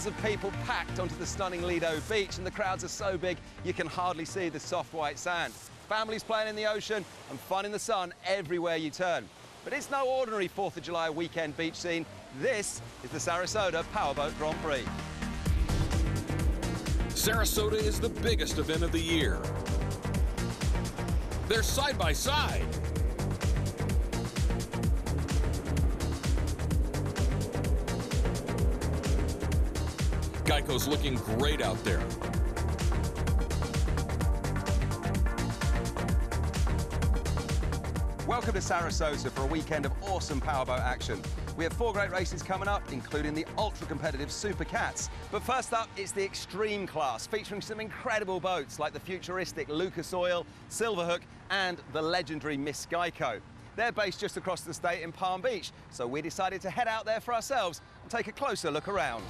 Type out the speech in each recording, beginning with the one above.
Thousands of people packed onto the stunning Lido beach, and the crowds are so big you can hardly see the soft white sand. Families playing in the ocean and fun in the sun everywhere you turn. But it's no ordinary 4th of July weekend beach scene. This is the Sarasota Powerboat Grand Prix. Sarasota is the biggest event of the year. They're side by side. Geico's looking great out there. Welcome to Sarasota for a weekend of awesome powerboat action. We have 4 great races coming up, including the ultra-competitive Super Cats. But first up, it's the extreme class, featuring some incredible boats like the futuristic Lucas Oil, Silverhook, and the legendary Miss Geico. They're based just across the state in Palm Beach, so we decided to head out there for ourselves and take a closer look around.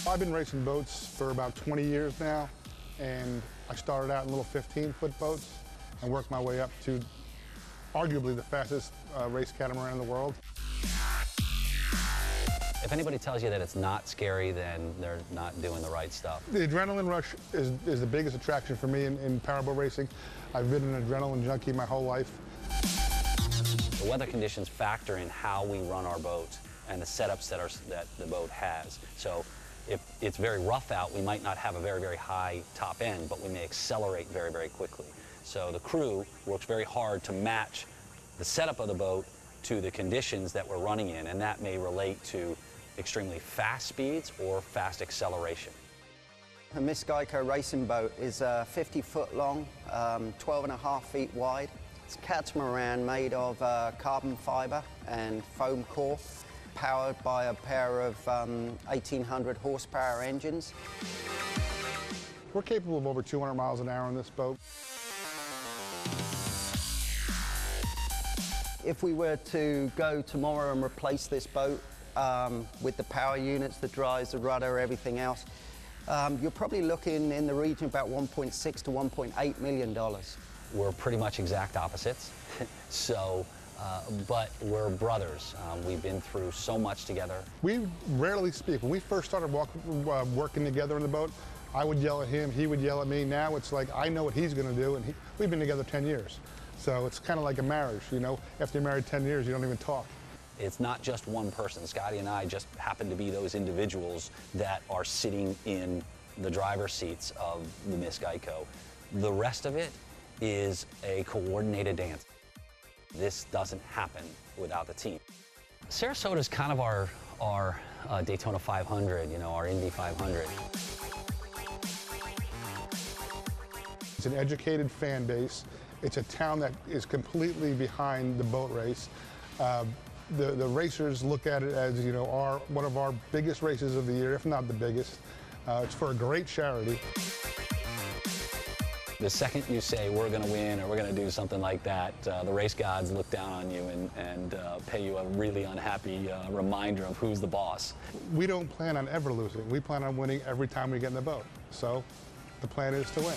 I've been racing boats for about 20 years now, and I started out in little 15-foot boats and worked my way up to arguably the fastest race catamaran in the world. If anybody tells you that it's not scary, then they're not doing the right stuff. The adrenaline rush is the biggest attraction for me in powerboat racing. I've been an adrenaline junkie my whole life. The weather conditions factor in how we run our boat and the setups that the boat has. So if it's very rough out, we might not have a very, very high top end, but we may accelerate very, very quickly. So the crew works very hard to match the setup of the boat to the conditions that we're running in, and that may relate to extremely fast speeds or fast acceleration. A Miss Geico racing boat is 50-foot long, 12.5 feet wide. It's a catamaran made of carbon fiber and foam core, powered by a pair of 1,800 horsepower engines. We're capable of over 200 miles an hour on this boat. If we were to go tomorrow and replace this boat with the power units, the drives, the rudder, everything else, you're probably looking in the region about $1.6 to $1.8 million. We're pretty much exact opposites, but we're brothers. We've been through so much together. We rarely speak. When we first started working together in the boat, I would yell at him, he would yell at me. Now it's like I know what he's going to do, and we've been together 10 years. So it's kind of like a marriage, you know? After you're married 10 years, you don't even talk. It's not just one person. Scotty and I just happen to be those individuals that are sitting in the driver's seats of the Miss Geico. The rest of it is a coordinated dance. This doesn't happen without the team. Sarasota is kind of our Daytona 500, you know, our Indy 500. It's an educated fan base. It's a town that is completely behind the boat race. The racers look at it as, you know, one of our biggest races of the year, if not the biggest. It's for a great charity. The second you say we're going to win or we're going to do something like that, the race gods look down on you and pay you a really unhappy reminder of who's the boss. We don't plan on ever losing. We plan on winning every time we get in the boat. So the plan is to win.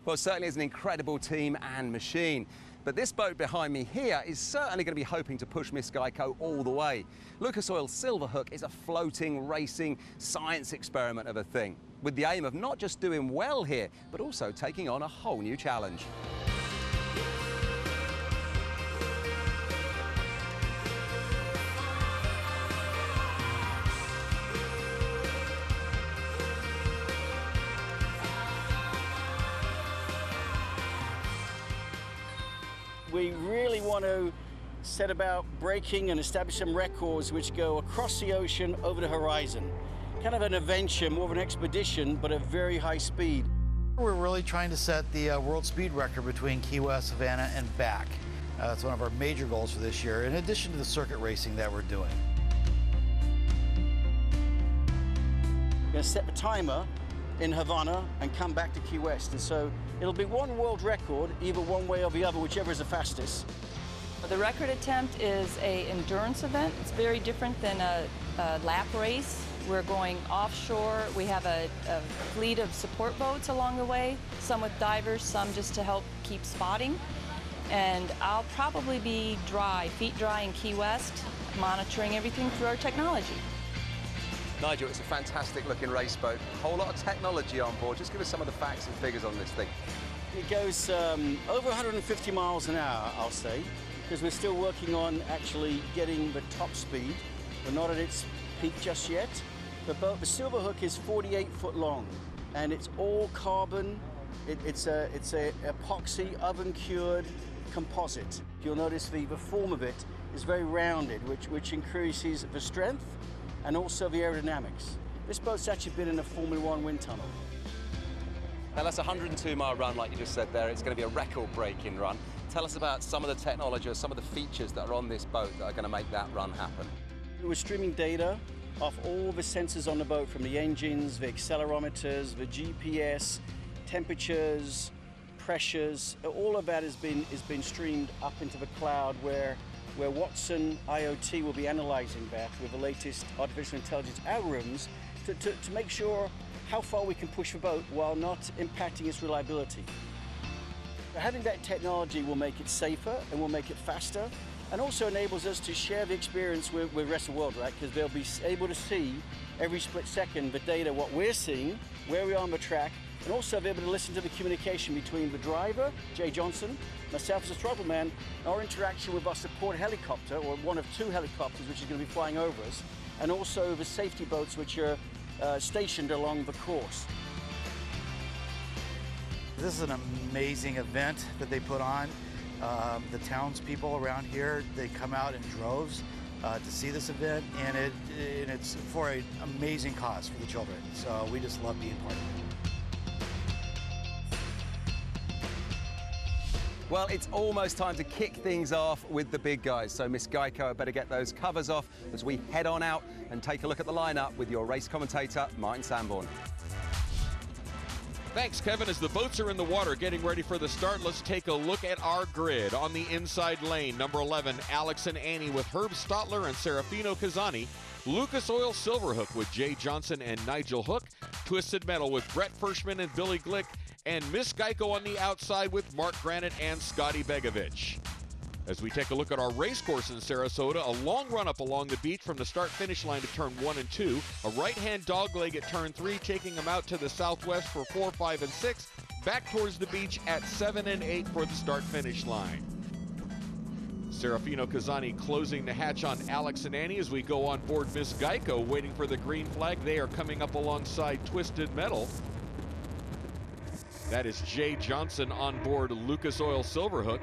Well, it certainly is an incredible team and machine. But this boat behind me here is certainly going to be hoping to push Miss Geico all the way. Lucas Oil Silverhook is a floating, racing science experiment of a thing, with the aim of not just doing well here, but also taking on a whole new challenge. We really want to set about breaking and establish some records which go across the ocean over the horizon. Kind of an adventure, more of an expedition, but at very high speed. We're really trying to set the world speed record between Key West, Savannah, and back. It's one of our major goals for this year, in addition to the circuit racing that we're doing. We're going to set the timer in Havana and come back to Key West. And so it'll be one world record, either one way or the other, whichever is the fastest. The record attempt is an endurance event. It's very different than a lap race. We're going offshore. We have a fleet of support boats along the way, some with divers, some just to help keep spotting. And I'll probably be dry, feet dry in Key West, monitoring everything through our technology. Nigel, it's a fantastic looking race boat. A whole lot of technology on board. Just give us some of the facts and figures on this thing. It goes over 150 miles an hour, I'll say, because we're still working on actually getting the top speed. We're not at its peak just yet. The boat, the Silverhook, is 48 foot long, and it's all carbon. It's a epoxy oven cured composite. You'll notice the form of it is very rounded, which increases the strength and also the aerodynamics. This boat's actually been in a Formula One wind tunnel. Now that's a 102-mile run, like you just said there. It's going to be a record-breaking run. Tell us about some of the technology or some of the features that are on this boat that are going to make that run happen. We're streaming data off all the sensors on the boat, from the engines, the accelerometers, the GPS, temperatures, pressures. All of that has been streamed up into the cloud, where Watson IoT will be analyzing that with the latest artificial intelligence algorithms to make sure how far we can push the boat while not impacting its reliability. Having that technology will make it safer and will make it faster, and also enables us to share the experience with the rest of the world, right? Because they'll be able to see every split second the data, what we're seeing, where we are on the track, and also be able to listen to the communication between the driver, Jay Johnson, myself as a throttle man, our interaction with our support helicopter, or one of two helicopters which is going to be flying over us, and also the safety boats which are stationed along the course. This is an amazing event that they put on. The townspeople around here, they come out in droves to see this event, and it's for an amazing cause for the children. So we just love being part of it. Well, it's almost time to kick things off with the big guys. So Miss Geico had better get those covers off as we head on out and take a look at the lineup with your race commentator, Martin Sanborn. Thanks, Kevin. As the boats are in the water getting ready for the start, let's take a look at our grid. On the inside lane, number 11, Alex and Annie with Herb Stotler and Serafino Kazani. Lucas Oil Silverhook with Jay Johnson and Nigel Hook. Twisted Metal with Brett Fershman and Billy Glick. And Miss Geico on the outside with Mark Granite and Scotty Begovich. As we take a look at our race course in Sarasota, a long run up along the beach from the start-finish line to turn 1 and 2, a right-hand dogleg at turn 3, taking them out to the southwest for 4, 5, and 6, back towards the beach at 7 and 8 for the start-finish line. Serafino Kazani closing the hatch on Alex and Annie as we go on board Miss Geico, waiting for the green flag. They are coming up alongside Twisted Metal. That is Jay Johnson on board Lucas Oil Silverhook.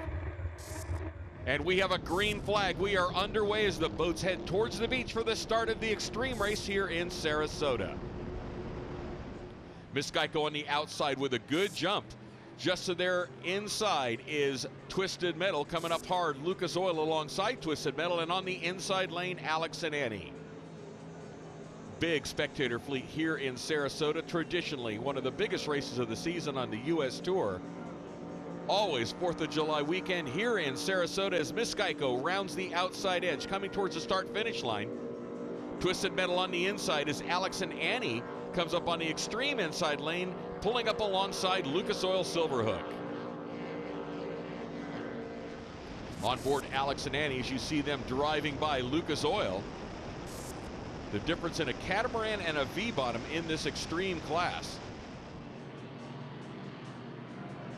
And we have a green flag. We are underway as the boats head towards the beach for the start of the extreme race here in Sarasota. Miss Geico on the outside with a good jump. Just to their inside is Twisted Metal coming up hard. Lucas Oil alongside Twisted Metal, and on the inside lane, Alex and Annie. Big spectator fleet here in Sarasota, traditionally one of the biggest races of the season on the U.S. Tour. Always 4th of July weekend here in Sarasota as Miss Geico rounds the outside edge, coming towards the start-finish line. Twisted Metal on the inside as Alex and Annie comes up on the extreme inside lane, pulling up alongside Lucas Oil Silverhook. On board Alex and Annie as you see them driving by Lucas Oil. The difference in a catamaran and a V-bottom in this extreme class.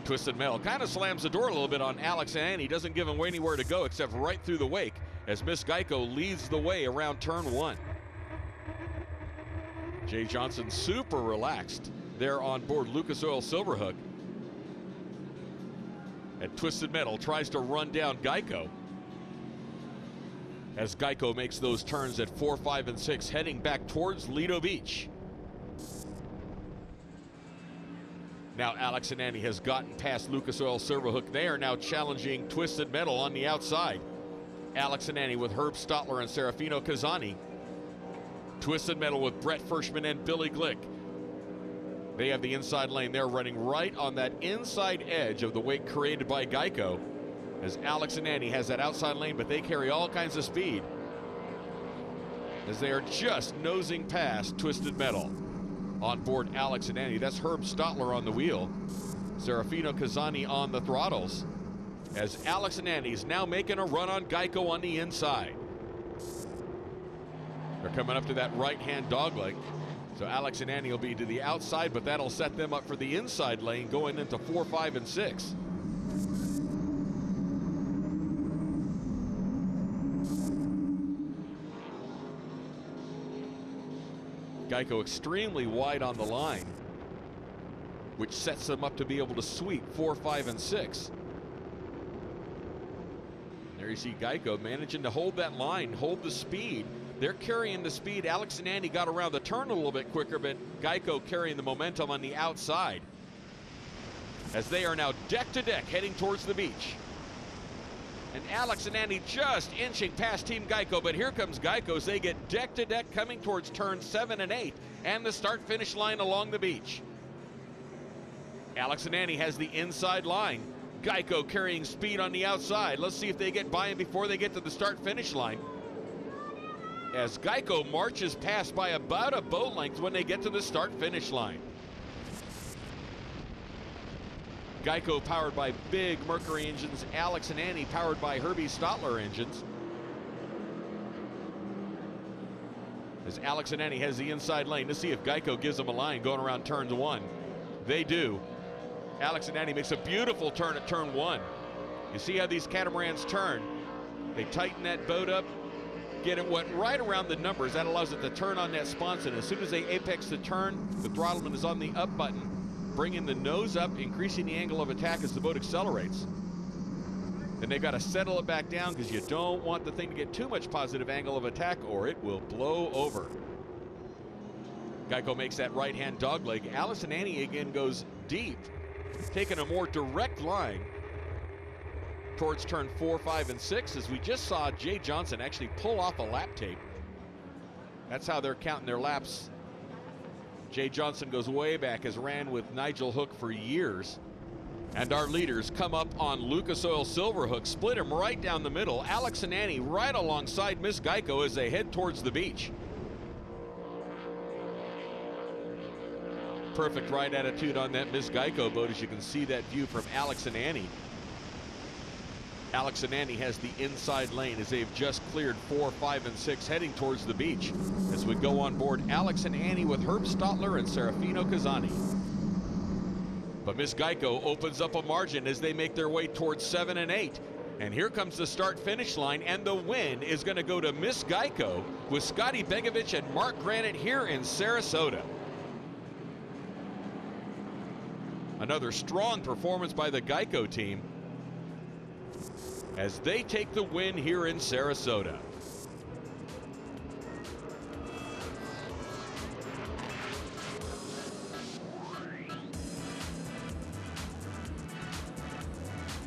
Twisted Metal kind of slams the door a little bit on Alex and Annie. Doesn't give them anywhere to go except right through the wake as Miss Geico leads the way around turn 1. Jay Johnson super relaxed there on board Lucas Oil Silverhook. And Twisted Metal tries to run down Geico as Geico makes those turns at 4, 5, and 6, heading back towards Lido Beach. Now Alex and Annie has gotten past Lucas Oil Silverhook. They are now challenging Twisted Metal on the outside. Alex and Annie with Herb Stotler and Serafino Kazani. Twisted Metal with Brett Fershman and Billy Glick. They have the inside lane. They're running right on that inside edge of the wake created by Geico, as Alex and Annie has that outside lane, but they carry all kinds of speed as they are just nosing past Twisted Metal. On board Alex and Annie, that's Herb Stotler on the wheel, Serafino Kazani on the throttles, as Alex and Annie's now making a run on Geico on the inside. They're coming up to that right-hand dogleg, so Alex and Annie will be to the outside, but that'll set them up for the inside lane going into 4, 5, and 6. Geico extremely wide on the line, which sets them up to be able to sweep 4, 5, and 6. There you see Geico managing to hold that line, hold the speed. They're carrying the speed. Alex and Annie got around the turn a little bit quicker, but Geico carrying the momentum on the outside as they are now deck to deck heading towards the beach. And Alex and Annie just inching past Team Geico, but here comes Geico as they get deck to deck coming towards turns 7 and 8 and the start-finish line along the beach. Alex and Annie has the inside line. Geico carrying speed on the outside. Let's see if they get by him before they get to the start-finish line, as Geico marches past by about a boat length when they get to the start-finish line. Geico powered by big Mercury engines, Alex and Annie powered by Herbie Stotler engines. As Alex and Annie has the inside lane, to see if Geico gives them a line going around turn 1. They do. Alex and Annie makes a beautiful turn at turn 1. You see how these catamarans turn. They tighten that boat up, get it went right around the numbers. That allows it to turn on that sponson. As soon as they apex the turn, the throttlement is on the up button, bringing the nose up, increasing the angle of attack as the boat accelerates. Then they've got to settle it back down because you don't want the thing to get too much positive angle of attack or it will blow over. Geico makes that right-hand dogleg. Alice and Annie again goes deep, taking a more direct line towards turn 4, 5, and 6, as we just saw Jay Johnson actually pull off a lap tape. That's how they're counting their laps. Jay Johnson goes way back, has ran with Nigel Hook for years. And our leaders come up on Lucas Oil Silverhook, split him right down the middle. Alex and Annie right alongside Miss Geico as they head towards the beach. Perfect ride attitude on that Miss Geico boat, as you can see that view from Alex and Annie. Alex and Annie has the inside lane as they've just cleared 4, 5, and 6 heading towards the beach as we go on board Alex and Annie with Herb Stotler and Serafino Kazani. But Miss Geico opens up a margin as they make their way towards 7 and 8. And here comes the start-finish line, and the win is going to go to Miss Geico with Scotty Begovich and Mark Granite here in Sarasota. Another strong performance by the Geico team as they take the win here in Sarasota.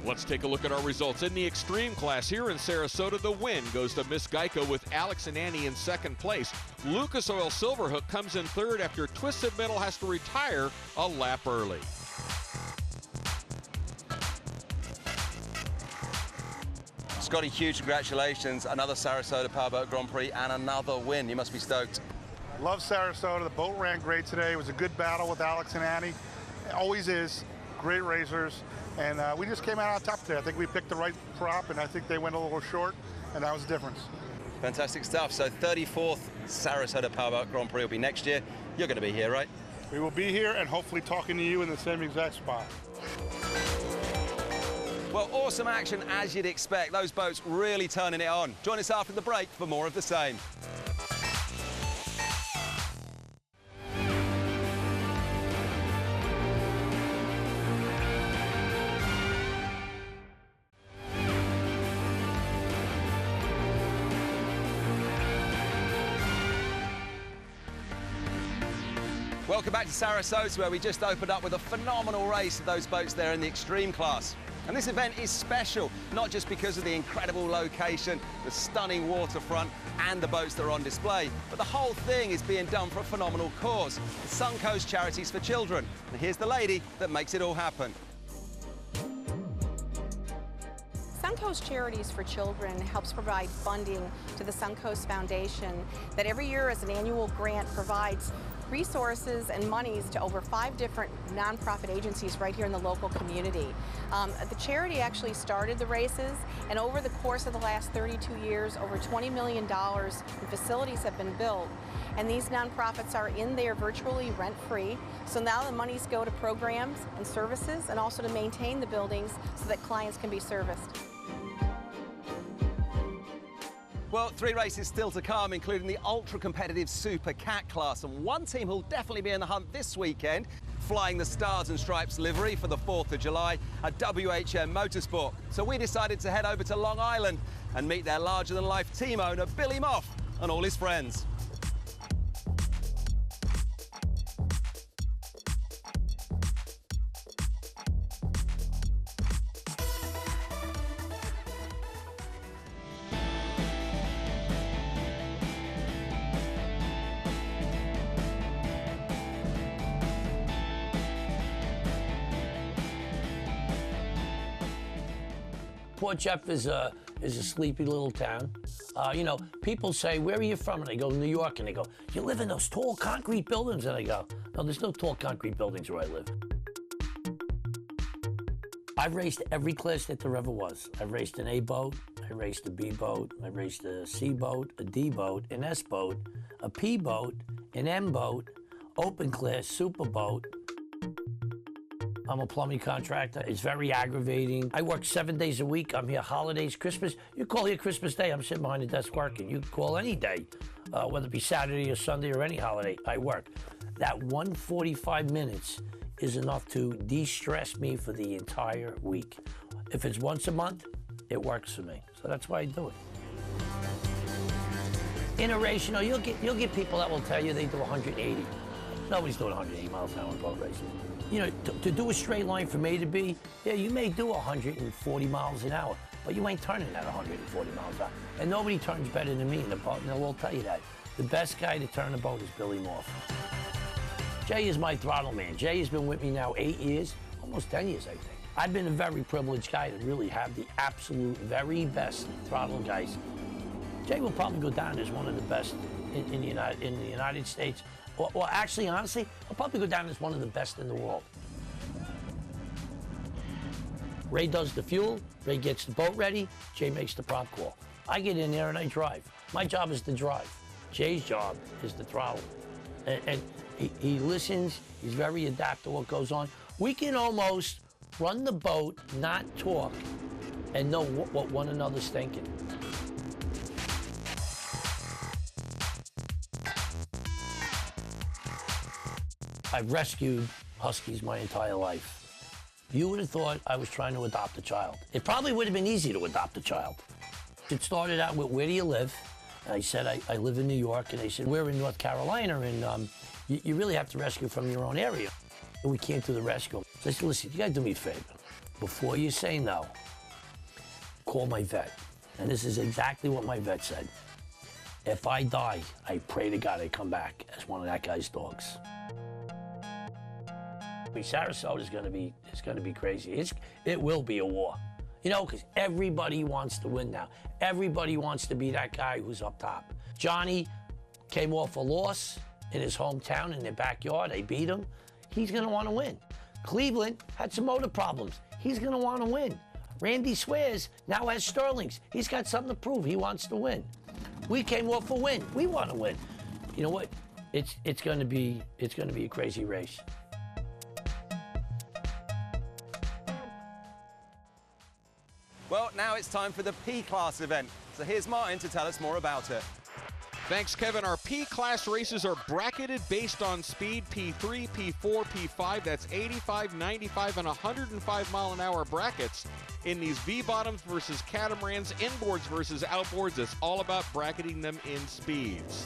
Let's take a look at our results. In the extreme class here in Sarasota, the win goes to Miss Geico with Alex and Annie in second place. Lucas Oil Silverhook comes in third after Twisted Metal has to retire a lap early. Scotty, huge congratulations. Another Sarasota Powerboat Grand Prix and another win. You must be stoked. Love Sarasota. The boat ran great today. It was a good battle with Alex and Annie. It always is. Great racers. And we just came out on top today. I think we picked the right prop, and I think they went a little short, and that was the difference. Fantastic stuff. So 34th Sarasota Powerboat Grand Prix will be next year. You're going to be here, right? We will be here and hopefully talking to you in the same exact spot. Well, awesome action as you'd expect. Those boats really turning it on. Join us after the break for more of the same. Welcome back to Sarasota, where we just opened up with a phenomenal race of those boats there in the extreme class. And this event is special, not just because of the incredible location, the stunning waterfront, and the boats that are on display, but the whole thing is being done for a phenomenal cause, the Suncoast Charities for Children. And here's the lady that makes it all happen. Suncoast Charities for Children helps provide funding to the Suncoast Foundation that every year as an annual grant provides resources and monies to over 5 different nonprofit agencies right here in the local community. The charity actually started the races, and over the course of the last 32 years, over $20 million in facilities have been built. And these nonprofits are in there virtually rent-free. So now the monies go to programs and services and also to maintain the buildings so that clients can be serviced. Well, 3 races still to come, including the ultra-competitive Super Cat class. And one team who'll definitely be in the hunt this weekend, flying the Stars and Stripes livery for the 4th of July at WHM Motorsport. So we decided to head over to Long Island and meet their larger-than-life team owner, Billy Moff, and all his friends. Port Jeff is a sleepy little town. You know, people say, where are you from? And I go, New York. And they go, you live in those tall concrete buildings? And I go, no, there's no tall concrete buildings where I live. I've raced every class that there ever was. I've raced an A boat, I raced a B boat, I raced a C boat, a D boat, an S boat, a P boat, an M boat, open class, super boat. I'm a plumbing contractor. It's very aggravating. I work 7 days a week. I'm here holidays, Christmas. You call here Christmas Day, I'm sitting behind the desk working. You can call any day, whether it be Saturday or Sunday or any holiday, I work. That 145 minutes is enough to de-stress me for the entire week. If it's once a month, it works for me. So that's why I do it. In a race, you know, you'll get people that will tell you they do 180. Nobody's doing 180 miles an hour in boat racing. You know, to do a straight line from A to B, yeah, you may do 140 miles an hour, but you ain't turning at 140 miles an hour. And nobody turns better than me in the boat, and they'll all tell you that. The best guy to turn a boat is Billy Moff. Jay is my throttle man. Jay has been with me now 8 years, almost 10 years, I think. I've been a very privileged guy to really have the absolute very best throttle guys. Jay will probably go down as one of the best in the United States. Or actually, honestly, I'll probably go down as one of the best in the world. Ray does the fuel, Ray gets the boat ready, Jay makes the prop call. I get in there and I drive. My job is to drive. Jay's job is to throttle. And he listens, he's very adept to what goes on. We can almost run the boat, not talk, and know what one another's thinking. I've rescued huskies my entire life. You would have thought I was trying to adopt a child. It probably would have been easy to adopt a child. It started out with, where do you live? And I said, I live in New York. And they said, we're in North Carolina, and you really have to rescue from your own area. And we can't do the rescue. So I said, listen, you gotta do me a favor. Before you say no, call my vet. And this is exactly what my vet said. If I die, I pray to God I come back as one of that guy's dogs. Sarasota is going to be crazy. It will be a war, you know, because everybody wants to win now. Everybody wants to be that guy who's up top. Johnny came off a loss in his hometown in their backyard. They beat him. He's going to want to win. Cleveland had some motor problems. He's going to want to win. Randy Swears now has Sterlings. He's got something to prove. He wants to win. We came off a win. We want to win. You know what? It's going to be a crazy race. Well, now it's time for the P-Class event. So here's Martin to tell us more about it. Thanks, Kevin. Our P-Class races are bracketed based on speed, P3, P4, P5. That's 85, 95, and 105 mile an hour brackets. In these V-bottoms versus catamarans, inboards versus outboards, it's all about bracketing them in speeds.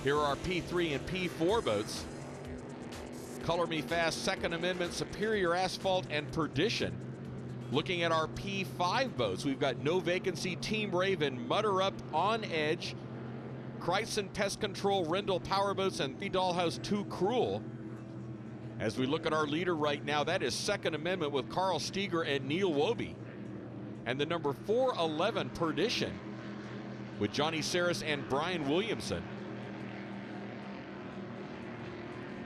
Here are our P3 and P4 boats. Color Me Fast, Second Amendment, Superior Asphalt, and Perdition. Looking at our P5 boats, we've got No Vacancy, Team Raven, Mutter Up, On Edge, Kreisen Pest Control, Rendell Powerboats, and The Dollhouse Too Cruel. As we look at our leader right now, that is Second Amendment with Carl Steger and Neil Wobe. And the number 411 Perdition with Johnny Saris and Brian Williamson.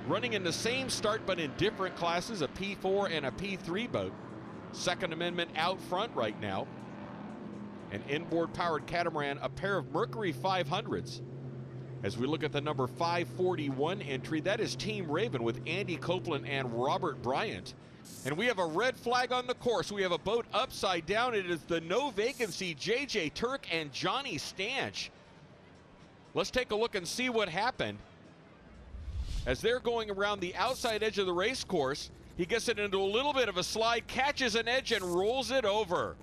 Running in the same start but in different classes, a P4 and a P3 boat. Second Amendment out front right now. An inboard powered catamaran, a pair of Mercury 500s. As we look at the number 541 entry, that is Team Raven with Andy Copeland and Robert Bryant. And we have a red flag on the course. We have a boat upside down. It is the No Vacancy JJ Turk and Johnny Stanch. Let's take a look and see what happened. As they're going around the outside edge of the race course, he gets it into a little bit of a slide, catches an edge, and rolls it over.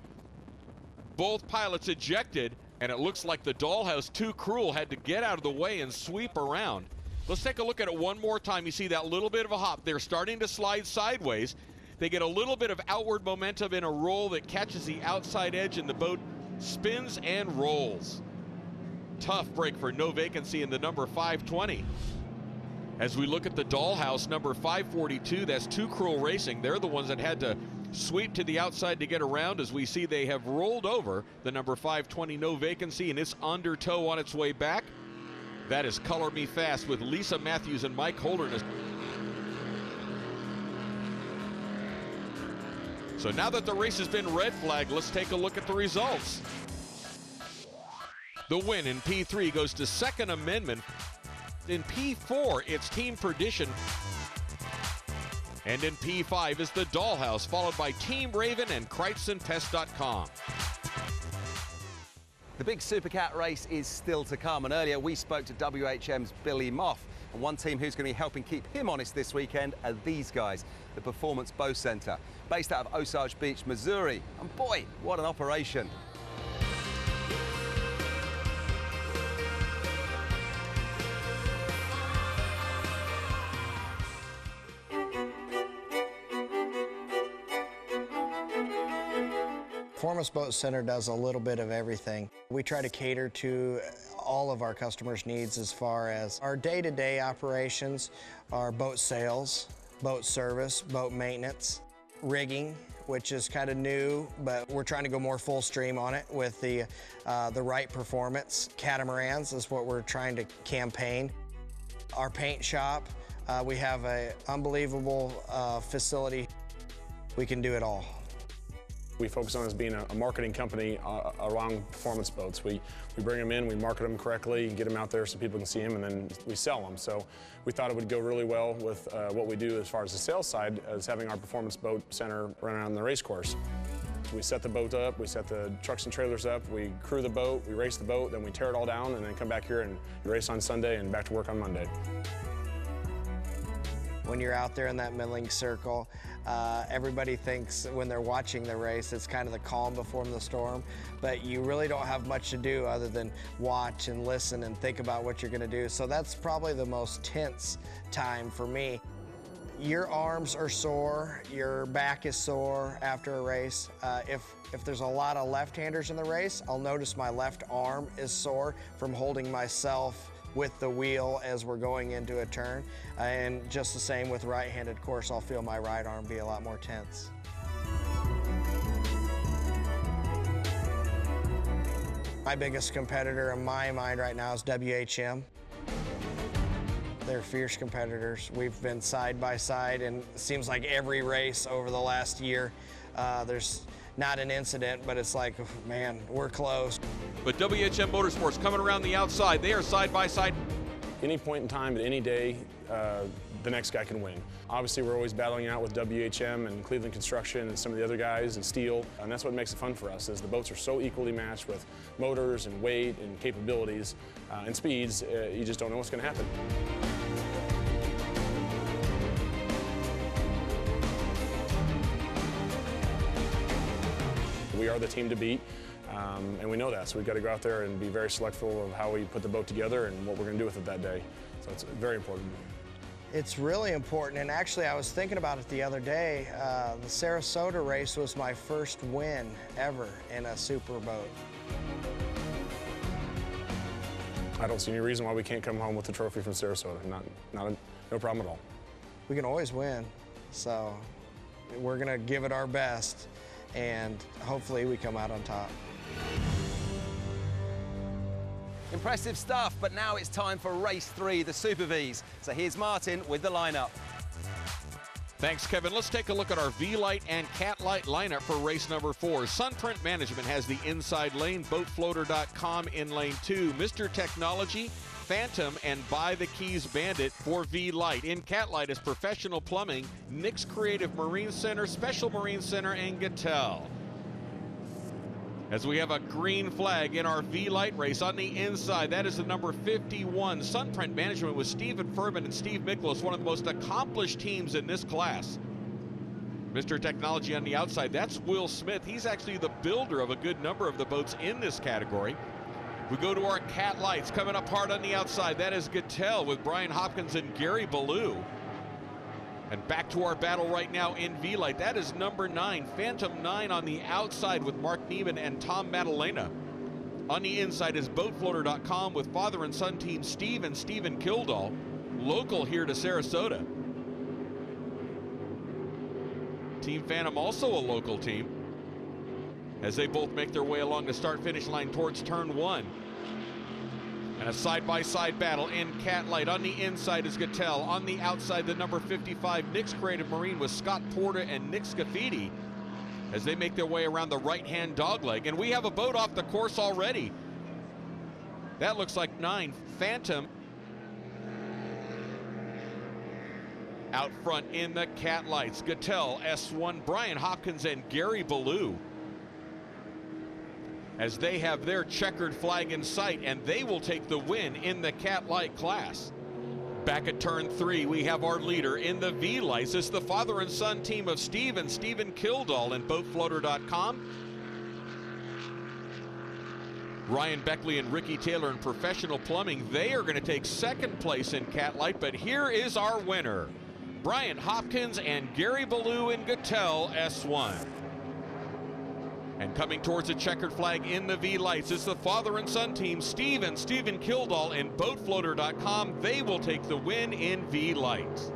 Both pilots ejected, and it looks like the Dollhouse Too Cruel had to get out of the way and sweep around. Let's take a look at it one more time. You see that little bit of a hop. They're starting to slide sideways. They get a little bit of outward momentum in a roll that catches the outside edge, and the boat spins and rolls. Tough break for No Vacancy in the number 520. As we look at the Dollhouse, number 542, that's Too Cruel Racing. They're the ones that had to sweep to the outside to get around. As we see, they have rolled over the number 520 No Vacancy, and it's undertow on its way back. That is Color Me Fast with Lisa Matthews and Mike Holderness. So now that the race has been red flagged, let's take a look at the results. The win in P3 goes to Second Amendment. In P4, it's Team Perdition. And in P5 is the Dollhouse, followed by Team Raven and KreisenPest.com. The big Supercat race is still to come, and earlier we spoke to WHM's Billy Moff. And one team who's going to be helping keep him honest this weekend are these guys, the Performance Bow Center, based out of Osage Beach, Missouri. And boy, what an operation. Performance Boat Center does a little bit of everything. We try to cater to all of our customers' needs as far as our day-to-day operations, our boat sales, boat service, boat maintenance, rigging, which is kind of new, but we're trying to go more full stream on it with the right performance. Catamarans is what we're trying to campaign. Our paint shop, we have an unbelievable facility. We can do it all. We focus on as being a marketing company around performance boats. We bring them in, we market them correctly, get them out there so people can see them, and then we sell them. So we thought it would go really well with what we do as far as the sales side, as having our Performance Boat Center run around the race course. We set the boat up, we set the trucks and trailers up, we crew the boat, we race the boat, then we tear it all down, and then come back here and race on Sunday and back to work on Monday. When you're out there in that middling circle, everybody thinks when they're watching the race, it's kind of the calm before the storm, but you really don't have much to do other than watch and listen and think about what you're gonna do. So that's probably the most tense time for me. Your arms are sore, your back is sore after a race. If there's a lot of left-handers in the race, I'll notice my left arm is sore from holding myself with the wheel as we're going into a turn. And just the same with right-handed course, I'll feel my right arm be a lot more tense. My biggest competitor in my mind right now is WHM. They're fierce competitors. We've been side by side, and it seems like every race over the last year, there's not an incident, but it's like, man, we're close. But WHM Motorsports coming around the outside. They are side by side. Any point in time, at any day, the next guy can win. Obviously, we're always battling out with WHM and Cleveland Construction and some of the other guys and Steel, and that's what makes it fun for us, is the boats are so equally matched with motors and weight and capabilities and speeds, you just don't know what's going to happen. We are the team to beat, and we know that, so we've got to go out there and be very selectful of how we put the boat together and what we're going to do with it that day. So it's very important. It's really important, and actually I was thinking about it the other day. The Sarasota race was my first win ever in a super boat. I don't see any reason why we can't come home with the trophy from Sarasota. No problem at all. We can always win, so we're gonna give it our best, and hopefully we come out on top. Impressive stuff, but now it's time for race 3, the Super Vs. So here's Martin with the lineup. Thanks, Kevin. Let's take a look at our V-Light and Cat Light lineup for race number 4. Sunprint Management has the inside lane, BoatFloater.com in lane 2, Mr. Technology, Phantom, and By the Keys Bandit for V-Light. In Cat Light is Professional Plumbing, Nick's Creative Marine Center, Special Marine Center, and Gattel. As we have a green flag in our V-Light race on the inside, that is the number 51, Sunprint Management with Stephen Furman and Steve Miklos, one of the most accomplished teams in this class. Mr. Technology on the outside, that's Will Smith. He's actually the builder of a good number of the boats in this category. We go to our Cat Lights, coming up hard on the outside. That is Gattel with Brian Hopkins and Gary Ballou. And back to our battle right now in V-Light. That is number 9, Phantom 9 on the outside with Mark Neiman and Tom Madalena. On the inside is BoatFloater.com with father and son team Steve and Stephen Kildall, local here to Sarasota. Team Phantom also a local team, as they both make their way along the start-finish line towards turn 1. And a side-by-side battle in Cat Light. On the inside is Gattel. On the outside, the number 55, Nick's Creative Marine with Scott Porter and Nick Scafidi, as they make their way around the right-hand dogleg. And we have a boat off the course already. That looks like 9, Phantom. Out front in the Cat Lights, Gattel, S1, Brian Hopkins, and Gary Ballou, as they have their checkered flag in sight, and they will take the win in the Cat Light class. Back at turn 3, we have our leader in the V-Lights. It's the father and son team of Steve and Stephen Kildall and BoatFloater.com. Ryan Beckley and Ricky Taylor in Professional Plumbing, they are going to take second place in Cat Light, but here is our winner, Brian Hopkins and Gary Ballou in Gattel, S1. And coming towards a checkered flag in the V-Lights, it's the father and son team, Steve and Stephen Kildall and BoatFloater.com. They will take the win in V-Lights.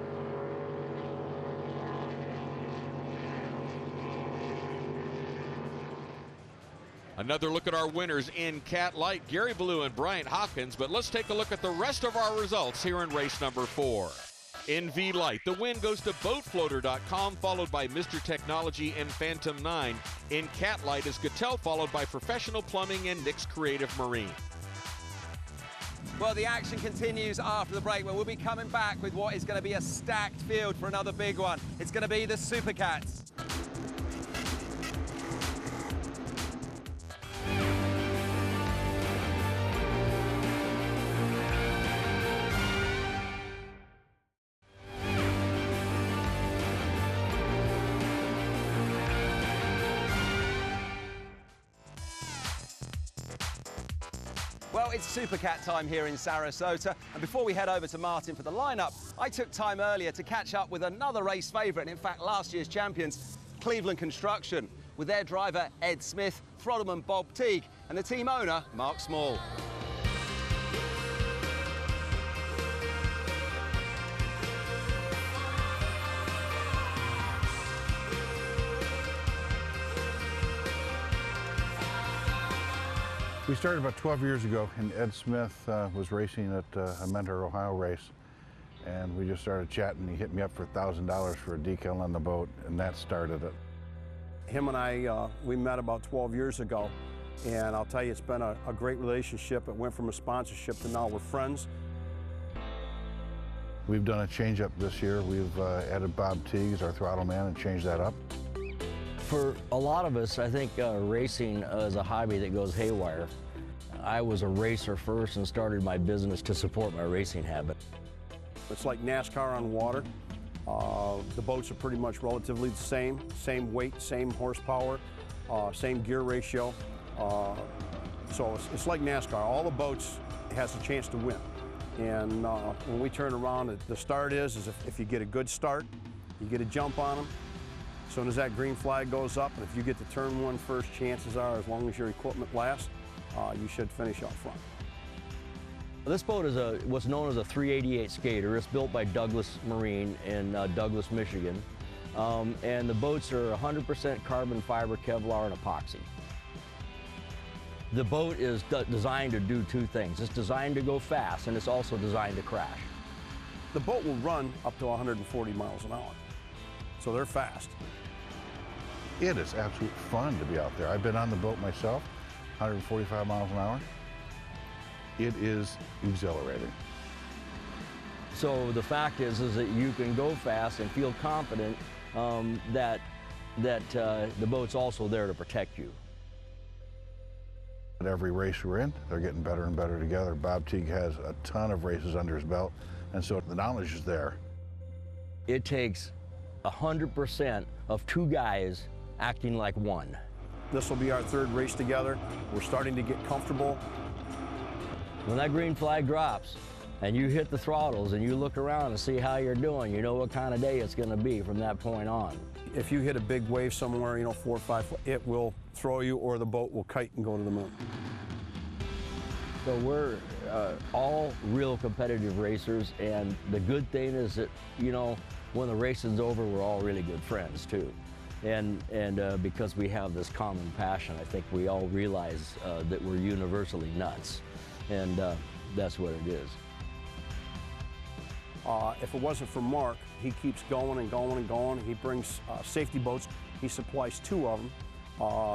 Another look at our winners in Cat Light, Gary Ballou and Bryant Hopkins, but let's take a look at the rest of our results here in race number 4. In V-Light, the win goes to BoatFloater.com, followed by Mr. Technology and Phantom 9. In Cat Light is Gattel, followed by Professional Plumbing and Nick's Creative Marine. Well, the action continues after the break, where we'll be coming back with what is going to be a stacked field for another big one. It's going to be the Super Cats. Well, it's Super Cat time here in Sarasota, and before we head over to Martin for the lineup, I took time earlier to catch up with another race favourite, and in fact last year's champions, Cleveland Construction, with their driver Ed Smith, Throttlman Bob Teague, and the team owner Mark Small. We started about 12 years ago, and Ed Smith was racing at a Mentor, Ohio race, and we just started chatting. He hit me up for $1,000 for a decal on the boat, and that started it. Him and I, we met about 12 years ago, and I'll tell you, it's been a great relationship. It went from a sponsorship to now we're friends. We've done a change-up this year. We've added Bob Teague as our throttle man and changed that up. For a lot of us, I think racing is a hobby that goes haywire. I was a racer first and started my business to support my racing habit. It's like NASCAR on water. The boats are pretty much relatively the same weight, same horsepower, same gear ratio. So it's like NASCAR. All the boats has a chance to win. And when we turn around, the start is if you get a good start, you get a jump on them. As soon as that green flag goes up, and if you get to turn one first, chances are, as long as your equipment lasts, you should finish out front. This boat is what's known as a 388 skater. It's built by Douglas Marine in Douglas, Michigan. And the boats are 100% carbon fiber, Kevlar, and epoxy. The boat is designed to do two things. It's designed to go fast, and it's also designed to crash. The boat will run up to 140 miles an hour, so they're fast. It is absolute fun to be out there. I've been on the boat myself, 145 miles an hour. It is exhilarating. So the fact is that you can go fast and feel confident that the boat's also there to protect you. At every race we're in, they're getting better and better together. Bob Teague has a ton of races under his belt, and so the knowledge is there. It takes 100% of two guys acting like one. This will be our third race together. We're starting to get comfortable. When that green flag drops and you hit the throttles and you look around and see how you're doing, you know what kind of day it's going to be from that point on. If you hit a big wave somewhere, 4 or 5 foot, it will throw you, or the boat will kite and go to the moon. So we're all real competitive racers, and the good thing is that, when the race is over, we're all really good friends too. And because we have this common passion, I think we all realize that we're universally nuts, and that's what it is. If it wasn't for Mark, he keeps going and going and going. He brings safety boats. He supplies 2 of them.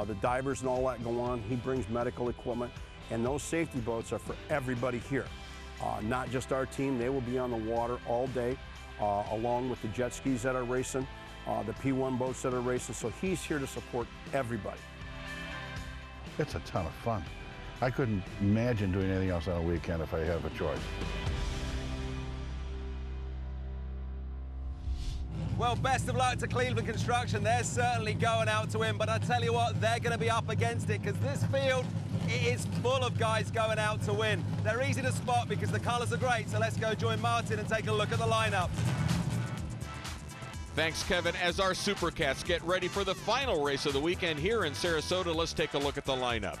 The divers and all that go on. He brings medical equipment. And those safety boats are for everybody here, not just our team. They will be on the water all day, along with the jet skis that are racing, the P1 boats that are racing. So he's here to support everybody. It's a ton of fun. I couldn't imagine doing anything else on a weekend if I had a choice. Well, best of luck to Cleveland Construction. They're certainly going out to win, but I tell you what, they're going to be up against it because this field is full of guys going out to win. They're easy to spot because the colours are great, so let's go join Martin and take a look at the lineup. Thanks, Kevin. As our Supercats get ready for the final race of the weekend here in Sarasota, let's take a look at the lineup.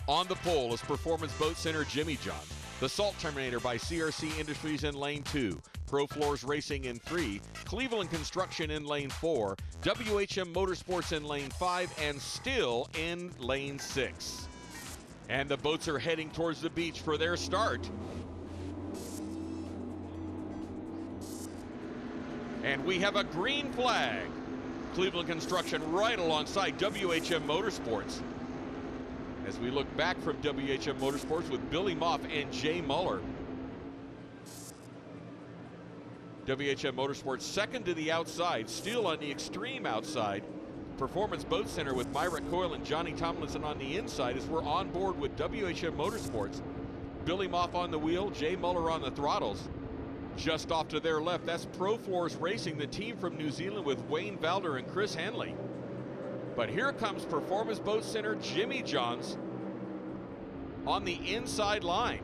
On the pole is Performance Boat Center Jimmy John's, the Salt Terminator by CRC Industries in lane 2, Pro Floors Racing in 3, Cleveland Construction in lane 4, WHM Motorsports in lane 5, and Still in lane 6. And the boats are heading towards the beach for their start. And we have a green flag. Cleveland Construction right alongside WHM Motorsports. As we look back from WHM Motorsports with Billy Moff and Jay Muller. WHM Motorsports second to the outside, Still on the extreme outside. Performance Boat Center with Myra Coyle and Johnny Tomlinson on the inside as we're on board with WHM Motorsports. Billy Moff on the wheel, Jay Muller on the throttles. Just off to their left, that's Pro Floors Racing, the team from New Zealand with Wayne Valder and Chris Henley. But here comes Performance Boat Center Jimmy Johns on the inside line.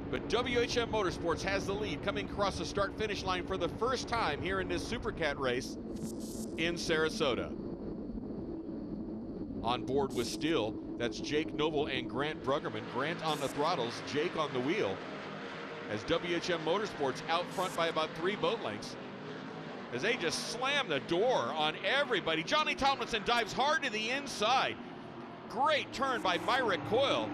But WHM Motorsports has the lead, coming across the start-finish line for the first time here in this Supercat race in Sarasota. On board with Still, that's Jake Noble and Grant Bruggerman. Grant on the throttles, Jake on the wheel. As WHM Motorsports out front by about 3 boat lengths. As they just slam the door on everybody. Johnny Tomlinson dives hard to the inside. Great turn by Myrick Coyle.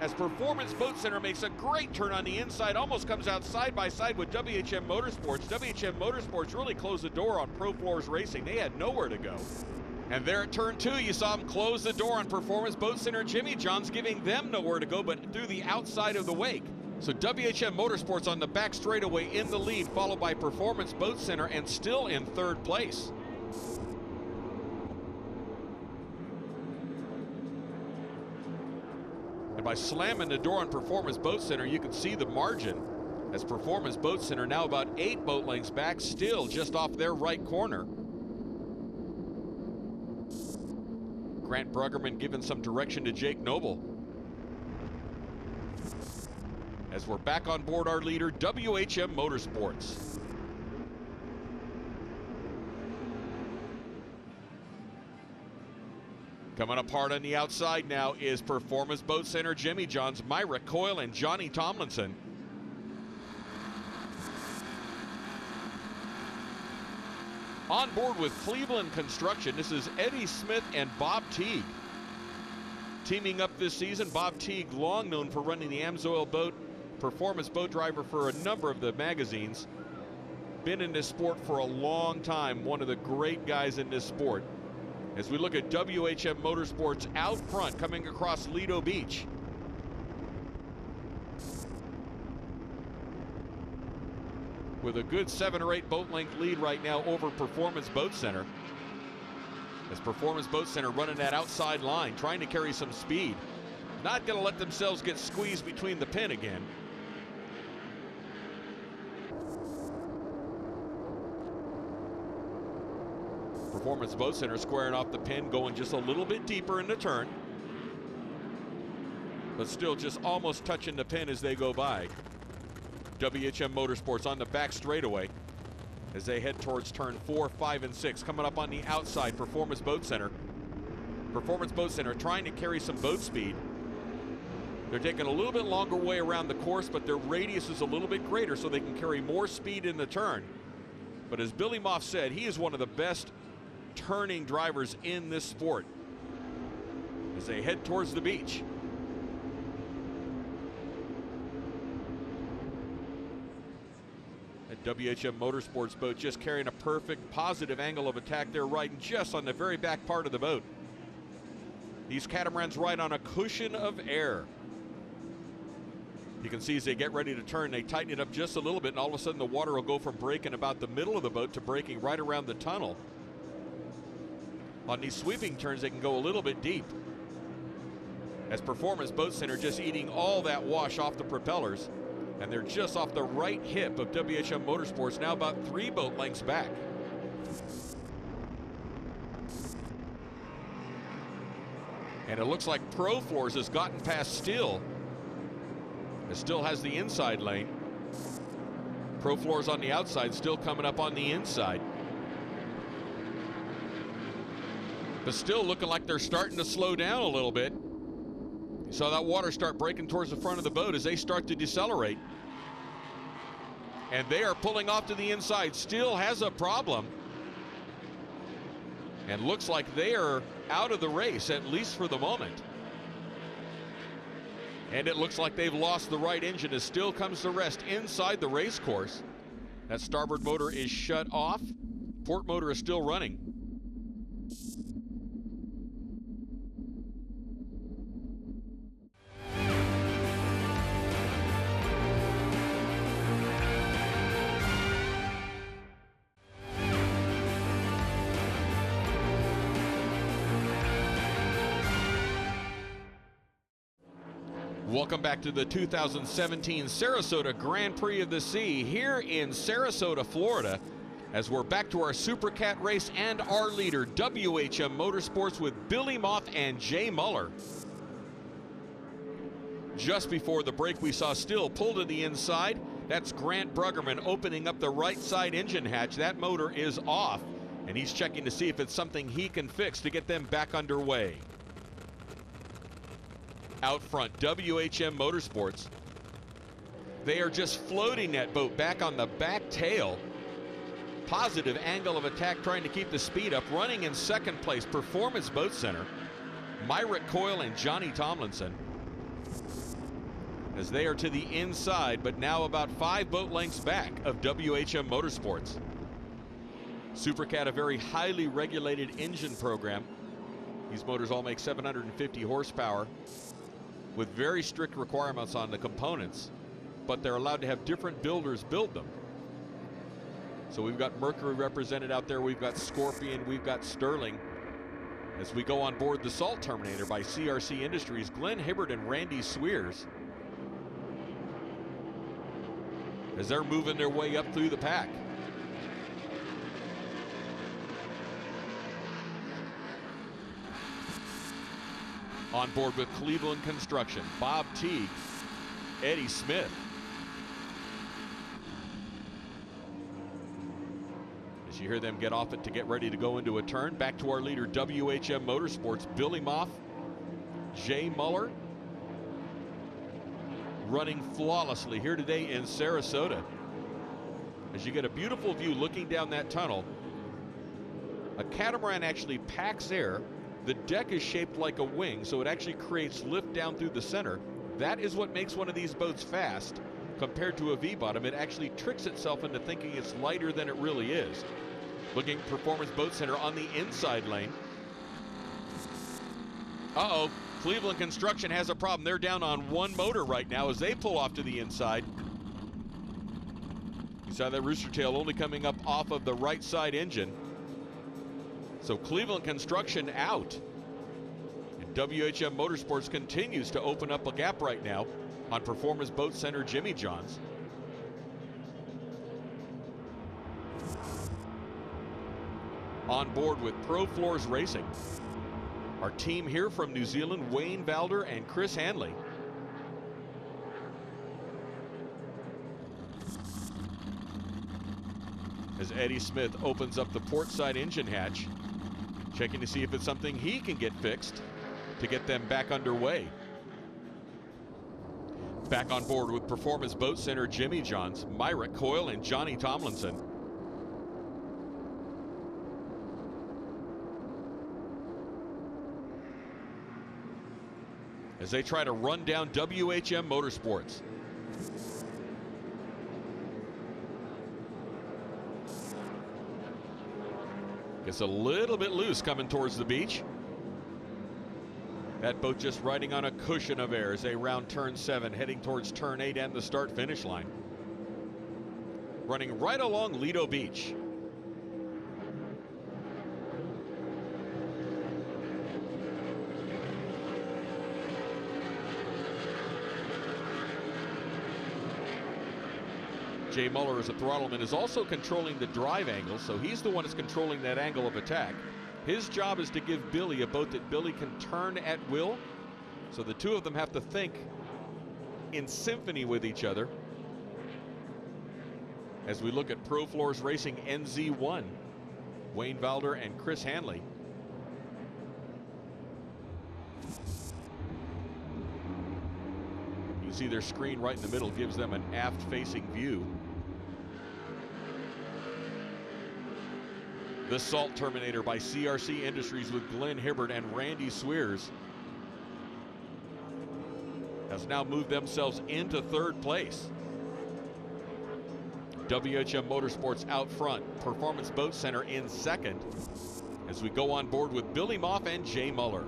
As Performance Boat Center makes a great turn on the inside, almost comes out side by side with WHM Motorsports. WHM Motorsports really closed the door on Pro Floors Racing. They had nowhere to go. And there at turn 2, you saw him close the door on Performance Boat Center Jimmy Johns, giving them nowhere to go but through the outside of the wake. So WHM Motorsports on the back straightaway in the lead, followed by Performance Boat Center and Still in 3rd place. And by slamming the door on Performance Boat Center, you can see the margin as Performance Boat Center now about 8 boat lengths back, Still just off their right corner. Grant Bruggerman giving some direction to Jake Noble. as we're back on board our leader, WHM Motorsports. Coming up hard on the outside now is Performance Boat Center Jimmy John's Myra Coyle and Johnny Tomlinson. On board with Cleveland Construction, this is Eddie Smith and Bob Teague. Teaming up this season, Bob Teague, long known for running the Amsoil boat, performance boat driver for a number of the magazines. Been in this sport for a long time, one of the great guys in this sport. As we look at WHM Motorsports out front, coming across Lido Beach. With a good 7 or 8 boat length lead right now over Performance Boat Center. As Performance Boat Center running that outside line, trying to carry some speed. Not going to let themselves get squeezed between the pin again. Performance Boat Center squaring off the pin, going just a little bit deeper in the turn. But still just almost touching the pin as they go by. WHM Motorsports on the back straightaway as they head towards turn 4, 5, and 6. Coming up on the outside, Performance Boat Center. Performance Boat Center trying to carry some boat speed. They're taking a little bit longer way around the course, but their radius is a little bit greater so they can carry more speed in the turn. But as Billy Moff said, he is one of the best turning drivers in this sport as they head towards the beach. A WHM Motorsports boat just carrying a perfect positive angle of attack. They're riding just on the very back part of the boat. These catamarans ride on a cushion of air. You can see as they get ready to turn, they tighten it up just a little bit, and all of a sudden the water will go from breaking about the middle of the boat to breaking right around the tunnel. On these sweeping turns, they can go a little bit deep. As Performance Boat Center just eating all that wash off the propellers, and they're just off the right hip of WHM Motorsports, now about 3 boat lengths back. And it looks like Pro Floors has gotten past Still. It still has the inside lane. Pro Floors on the outside, still coming up on the inside. But still looking like they're starting to slow down a little bit. You saw that water start breaking towards the front of the boat as they start to decelerate. And they are pulling off to the inside. Still has a problem. And looks like they are out of the race, at least for the moment. And it looks like they've lost the right engine as Still comes to rest inside the race course. That starboard motor is shut off. Port motor is still running. Welcome back to the 2017 Sarasota Grand Prix of the Sea here in Sarasota, Florida, as we're back to our Super Cat race and our leader, WHM Motorsports, with Billy Moff and Jay Muller. Just before the break, we saw Still pull to the inside. That's Grant Bruggerman opening up the right side engine hatch. That motor is off, and he's checking to see if it's something he can fix to get them back underway. Out front, WHM Motorsports. They are just floating that boat back on the back tail. Positive angle of attack, trying to keep the speed up. Running in second place, Performance Boat Center. Myrick Coyle and Johnny Tomlinson. As they are to the inside, but now about 5 boat lengths back of WHM Motorsports. Super Cat, a very highly regulated engine program. These motors all make 750 horsepower. With very strict requirements on the components, but they're allowed to have different builders build them. So we've got Mercury represented out there, we've got Scorpion, we've got Sterling. As we go on board the Salt Terminator by CRC Industries, Glenn Hibbert and Randy Swears, as they're moving their way up through the pack. On board with Cleveland Construction, Bob Teague. Eddie Smith. As you hear them get off it to get ready to go into a turn, back to our leader, WHM Motorsports, Billy Moff, Jay Muller, running flawlessly here today in Sarasota. As you get a beautiful view looking down that tunnel, a catamaran actually packs air. The deck is shaped like a wing, so it actually creates lift down through the center. That is what makes one of these boats fast compared to a V-bottom. It actually tricks itself into thinking it's lighter than it really is. Looking at Performance Boat Center on the inside lane. Uh-oh, Cleveland Construction has a problem. They're down on one motor right now as they pull off to the inside. You saw that rooster tail only coming up off of the right side engine. So Cleveland Construction out. And WHM Motorsports continues to open up a gap right now on Performance Boat Center Jimmy John's. On board with Pro Floors Racing, our team here from New Zealand, Wayne Valder and Chris Hanley. As Eddie Smith opens up the port side engine hatch, checking to see if it's something he can get fixed to get them back underway. Back on board with Performance Boat Center Jimmy John's, Myra Coyle and Johnny Tomlinson. As they try to run down WHM Motorsports. Gets a little bit loose coming towards the beach. That boat just riding on a cushion of air as they round turn 7, heading towards turn 8 and the start-finish line. Running right along Lido Beach. Jay Muller, as a throttleman, is also controlling the drive angle, so he's the one that's controlling that angle of attack. His job is to give Billy a boat that Billy can turn at will, so the two of them have to think in symphony with each other. As we look at Pro Floors Racing NZ1, Wayne Valder and Chris Hanley. You see their screen right in the middle gives them an aft-facing view. The Salt Terminator by CRC Industries with Glenn Hibbert and Randy Swears has now moved themselves into third place. WHM Motorsports out front, Performance Boat Center in second, as we go on board with Billy Moff and Jay Muller.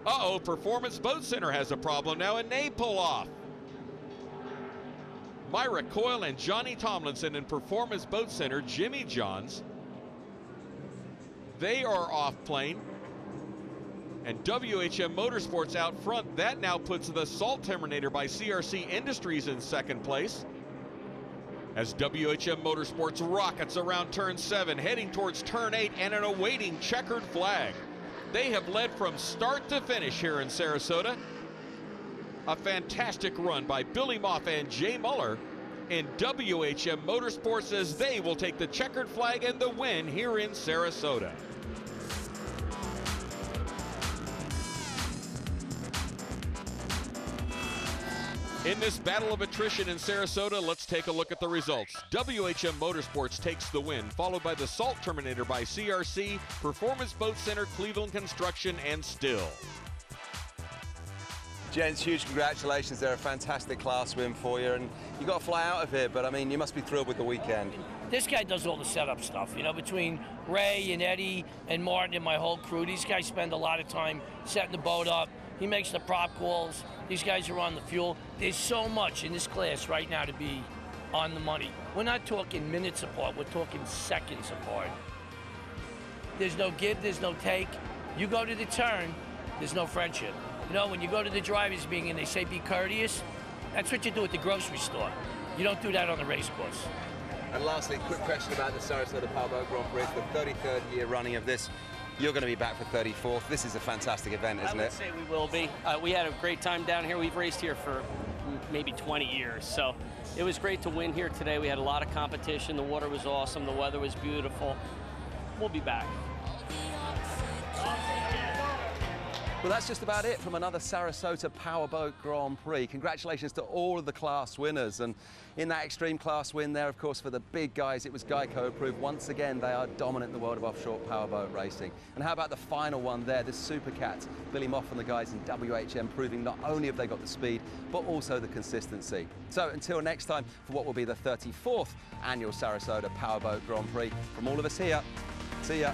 Uh-oh, Performance Boat Center has a problem now, and they pull off. Myra Coyle and Johnny Tomlinson in Performance Boat Center, Jimmy John's. They are off plane. And WHM Motorsports out front. That now puts the Salt Terminator by CRC Industries in second place. As WHM Motorsports rockets around turn 7, heading towards turn 8 and an awaiting checkered flag. They have led from start to finish here in Sarasota. A fantastic run by Billy Moff and Jay Muller in WHM Motorsports as they will take the checkered flag and the win here in Sarasota. In this battle of attrition in Sarasota, let's take a look at the results. WHM Motorsports takes the win, followed by the Salt Terminator by CRC, Performance Boat Center, Cleveland Construction, and Still. Gents, huge congratulations. They're a fantastic class win for you, and you got to fly out of here, but I mean, you must be thrilled with the weekend. This guy does all the setup stuff, you know, between Ray and Eddie and Martin and my whole crew. These guys spend a lot of time setting the boat up. He makes the prop calls. These guys are on the fuel. There's so much in this class right now to be on the money. We're not talking minutes apart, we're talking seconds apart. There's no give, there's no take. You go to the turn, there's no friendship. You know, when you go to the driver's meeting and they say be courteous, that's what you do at the grocery store. You don't do that on the race course. And lastly, quick question about the Sarasota Powerboat Grand Prix. It's the 33rd year running of this You're going to be back for 34th. This is a fantastic event, isn't it? I would say we will be. We had a great time down here. We've raced here for maybe 20 years, so it was great to win here today. We had a lot of competition. The water was awesome. The weather was beautiful. We'll be back. Well, that's just about it from another Sarasota Powerboat Grand Prix. Congratulations to all of the class winners. And in that extreme class win there, of course, for the big guys, it was Geico approved. Once again, they are dominant in the world of offshore powerboat racing. And how about the final one there, the Super Cats? Billy Moff and the guys in WHM proving not only have they got the speed, but also the consistency. So until next time, for what will be the 34th annual Sarasota Powerboat Grand Prix, from all of us here, see ya.